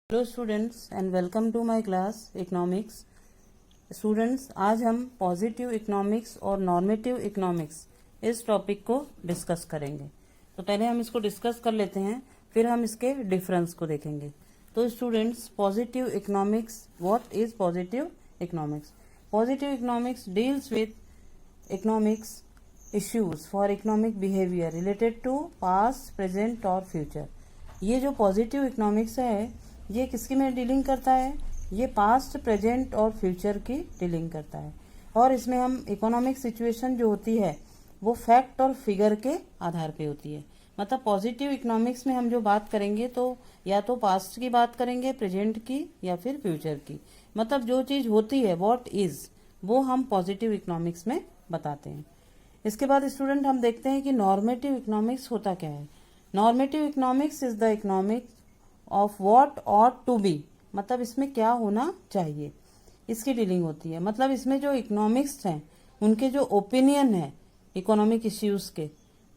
Hello students and welcome to my class economics. Students, आज हम positive economics और normative economics इस topic को डिस्कस करेंगे। तो पहले हम इसको डिस्कस कर लेते हैं, फिर हम इसके डिफरेंस को देखेंगे। तो students, positive economics, what is positive economics? Positive economics deals with economics issues for economic behaviour related to past, present और फ्यूचर। ये जो पॉजिटिव इकोनॉमिक्स है ये किसकी में डीलिंग करता है? ये पास्ट, प्रेजेंट और फ्यूचर की डीलिंग करता है। और इसमें हम इकोनॉमिक सिचुएशन जो होती है वो फैक्ट और फिगर के आधार पे होती है। मतलब पॉजिटिव इकोनॉमिक्स में हम जो बात करेंगे तो या तो पास्ट की बात करेंगे, प्रेजेंट की या फिर फ्यूचर की। मतलब जो चीज होती है व्हाट इज, वो हम पॉजिटिव इकोनॉमिक्स में बताते हैं। इसके बाद स्टूडेंट हम देखते हैं कि नॉर्मेटिव इकोनॉमिक्स होता क्या है। Normative economics is the economics of what ought to be. मतलब इसमें क्या होना चाहिए, इसकी डीलिंग होती है। मतलब इसमें जो इकोनॉमिक्स हैं उनके जो ओपिनियन है इकोनॉमिक इश्यूज के,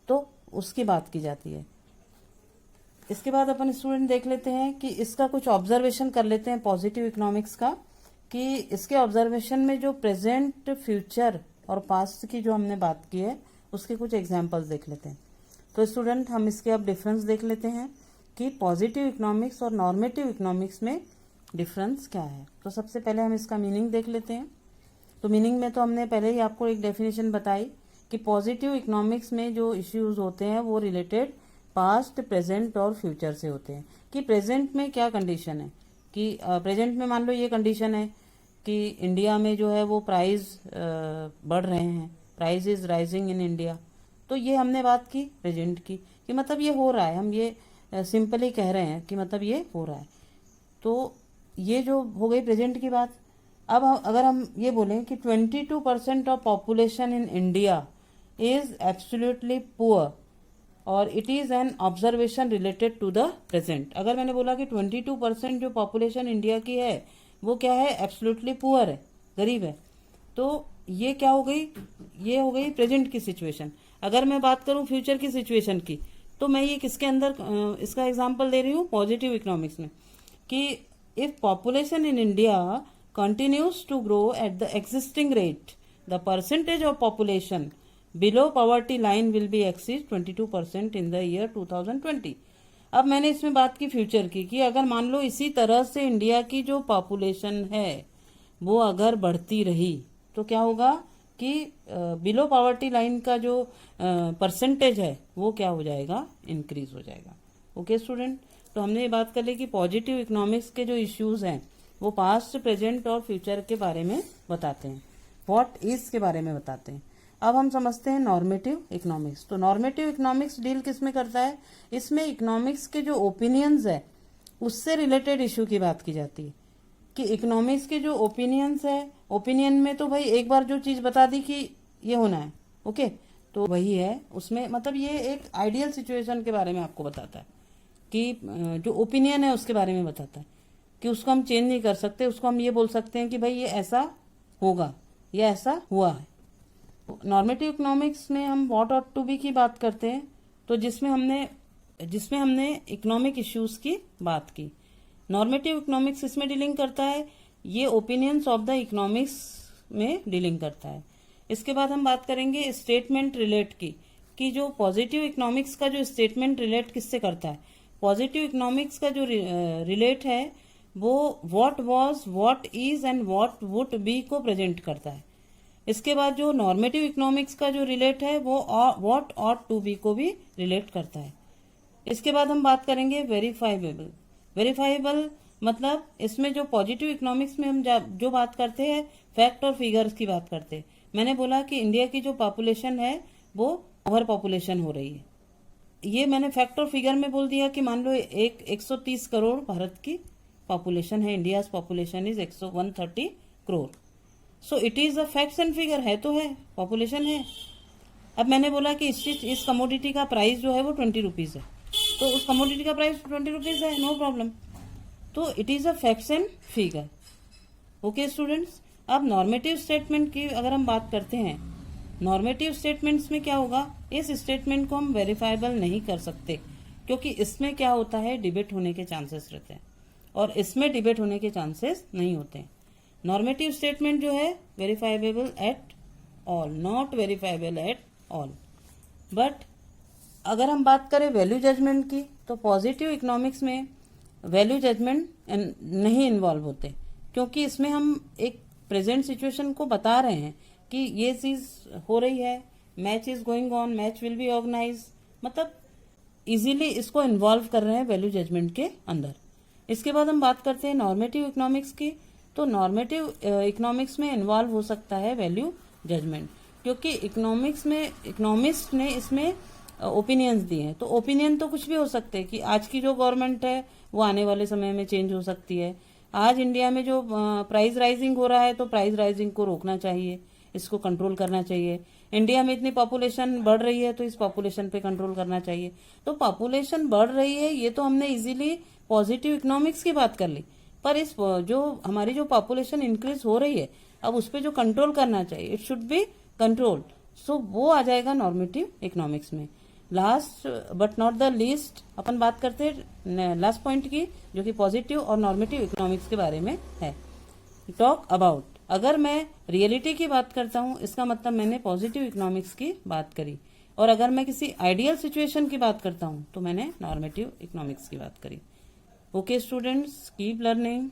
तो उसकी बात की जाती है। इसके बाद अपन स्टूडेंट देख लेते हैं कि इसका कुछ ऑब्जर्वेशन कर लेते हैं पॉजिटिव इकोनॉमिक्स का, कि इसके ऑब्जर्वेशन में जो प्रेजेंट, फ्यूचर और पास्ट की जो हमने बात की है उसके कुछ एग्जाम्पल्स देख लेते हैं। तो स्टूडेंट हम इसके अब डिफरेंस देख लेते हैं कि पॉजिटिव इकोनॉमिक्स और नॉर्मेटिव इकोनॉमिक्स में डिफरेंस क्या है। तो सबसे पहले हम इसका मीनिंग देख लेते हैं। तो मीनिंग में तो हमने पहले ही आपको एक डेफिनेशन बताई कि पॉजिटिव इकोनॉमिक्स में जो इश्यूज होते हैं वो रिलेटेड पास्ट, प्रेजेंट और फ्यूचर से होते हैं। कि प्रेजेंट में क्या कंडीशन है, कि प्रेजेंट में मान लो ये कंडीशन है कि इंडिया में जो है वो प्राइस बढ़ रहे हैं, price is rising in India. तो ये हमने बात की प्रेजेंट की, कि मतलब ये हो रहा है, हम ये सिंपली कह रहे हैं कि मतलब ये हो रहा है। तो ये जो हो गई प्रेजेंट की बात। अब अगर हम ये बोलें कि 22% of population in India is absolutely poor और it is an observation related to the present. अगर मैंने बोला कि 22% जो पॉपुलेशन इंडिया की है वो क्या है? एब्सोल्युटली पुअर है, गरीब है। तो ये क्या हो गई? ये हो गई प्रेजेंट की सिचुएशन। अगर मैं बात करूं फ्यूचर की सिचुएशन की, तो मैं ये किसके अंदर इसका एग्जांपल दे रही हूँ? पॉजिटिव इकोनॉमिक्स में, कि if population in India continues to grow at the existing rate, the percentage of population below poverty line will be exceed 22% in the year 2020। अब मैंने इसमें बात की फ्यूचर की, कि अगर मान लो इसी तरह से इंडिया की जो पॉपुलेशन है वो अगर बढ़ती रही तो क्या होगा कि बिलो पॉवर्टी लाइन का जो परसेंटेज है वो क्या हो जाएगा? इंक्रीज हो जाएगा। ओके स्टूडेंट, तो हमने ये बात कर ली कि पॉजिटिव इकोनॉमिक्स के जो इश्यूज हैं वो पास्ट, प्रेजेंट और फ्यूचर के बारे में बताते हैं, व्हाट इज के बारे में बताते हैं। अब हम समझते हैं नॉर्मेटिव इकोनॉमिक्स। तो नॉर्मेटिव इकोनॉमिक्स डील किस में करता है? इसमें इकोनॉमिक्स के जो ओपिनियंस है उससे रिलेटेड इश्यू की बात की जाती है। कि इकोनॉमिक्स के जो ओपिनियंस है, ओपिनियन में तो भाई एक बार जो चीज बता दी कि ये होना है, ओके, तो वही है उसमें। मतलब ये एक आइडियल सिचुएशन के बारे में आपको बताता है, कि जो ओपिनियन है उसके बारे में बताता है, कि उसको हम चेंज नहीं कर सकते। उसको हम ये बोल सकते हैं कि भाई ये ऐसा होगा, ये ऐसा हुआ है। नॉर्मेटिव इकोनॉमिक्स में हम व्हाट ऑट टू बी की बात करते हैं, तो जिसमें हमने इकोनॉमिक इश्यूज की बात की। नॉर्मेटिव इकोनॉमिक्स इसमें डीलिंग करता है, ये ओपिनियंस ऑफ द इकोनॉमिक्स में डीलिंग करता है। इसके बाद हम बात करेंगे स्टेटमेंट रिलेट की, कि जो पॉजिटिव इकोनॉमिक्स का जो स्टेटमेंट रिलेट किससे करता है? पॉजिटिव इकोनॉमिक्स का जो रिलेट है वो what was, what is and what would be को प्रेजेंट करता है। इसके बाद जो नॉर्मेटिव इकोनॉमिक्स का जो रिलेट है वो व्हाट ऑट टू बी को भी रिलेट करता है। इसके बाद हम बात करेंगे वेरीफाइबल। वेरीफाइबल मतलब इसमें जो पॉजिटिव इकोनॉमिक्स में हम जो बात करते हैं फैक्ट और फिगर्स की बात करते हैं। मैंने बोला कि इंडिया की जो पॉपुलेशन है वो ओवर पॉपुलेशन हो रही है। ये मैंने फैक्ट और फिगर में बोल दिया कि मान लो 130 करोड़ भारत की पॉपुलेशन है, India population is 130 crore. So it is a facts and figure, है तो है, पॉपुलेशन है। अब मैंने बोला कि इस कमोडिटी का प्राइस जो है वो 20 रुपीज है, तो उस कमोडिटी का प्राइस 20 रुपीज है, नो प्रॉब्लम। तो it is a facts and figure. Okay students, अब नॉर्मेटिव स्टेटमेंट की अगर हम बात करते हैं, नॉर्मेटिव स्टेटमेंट्स में क्या होगा? इस स्टेटमेंट को हम वेरीफाइबल नहीं कर सकते, क्योंकि इसमें क्या होता है? डिबेट होने के चांसेस रहते हैं। और इसमें डिबेट होने के चांसेस नहीं होते। नॉर्मेटिव स्टेटमेंट जो है verifiable at all, not verifiable at all. But अगर हम बात करें वैल्यू जजमेंट की, तो पॉजिटिव इकोनॉमिक्स में वैल्यू जजमेंट नहीं इन्वॉल्व होते, क्योंकि इसमें हम एक प्रेजेंट सिचुएशन को बता रहे हैं कि ये चीज हो रही है, match is going on, match will be organise, मतलब इजीली इसको इन्वॉल्व कर रहे हैं वैल्यू जजमेंट के अंदर। इसके बाद हम बात करते हैं नॉर्मेटिव इकोनॉमिक्स की। तो नॉर्मेटिव इकोनॉमिक्स में इन्वॉल्व हो सकता है वैल्यू जजमेंट, क्योंकि इकोनॉमिक्स में इकोनॉमिस्ट ने इसमें ओपिनियंस दिए हैं। तो ओपिनियन तो कुछ भी हो सकते हैं कि आज की जो गवर्नमेंट है वो आने वाले समय में चेंज हो सकती है। आज इंडिया में जो प्राइस राइजिंग हो रहा है, तो प्राइस राइजिंग को रोकना चाहिए, इसको कंट्रोल करना चाहिए। इंडिया में इतनी पॉपुलेशन बढ़ रही है, तो इस पॉपुलेशन पे कंट्रोल करना चाहिए। तो पॉपुलेशन बढ़ रही है, ये तो हमने इजीली पॉजिटिव इकोनॉमिक्स की बात कर ली, पर इस जो हमारी जो पॉपुलेशन इंक्रीज हो रही है, अब उस पर जो कंट्रोल करना चाहिए, it should be control, so वो आ जाएगा नॉर्मेटिव इकोनॉमिक्स में। Last but not the least अपन बात करते हैं लास्ट पॉइंट की, जो कि पॉजिटिव और नॉर्मेटिव इकोनॉमिक्स के बारे में है। टॉक अबाउट, अगर मैं रियलिटी की बात करता हूं, इसका मतलब मैंने पॉजिटिव इकोनॉमिक्स की बात करी, और अगर मैं किसी आइडियल सिचुएशन की बात करता हूं, तो मैंने नॉर्मेटिव इकोनॉमिक्स की बात करी। Okay students, keep learning.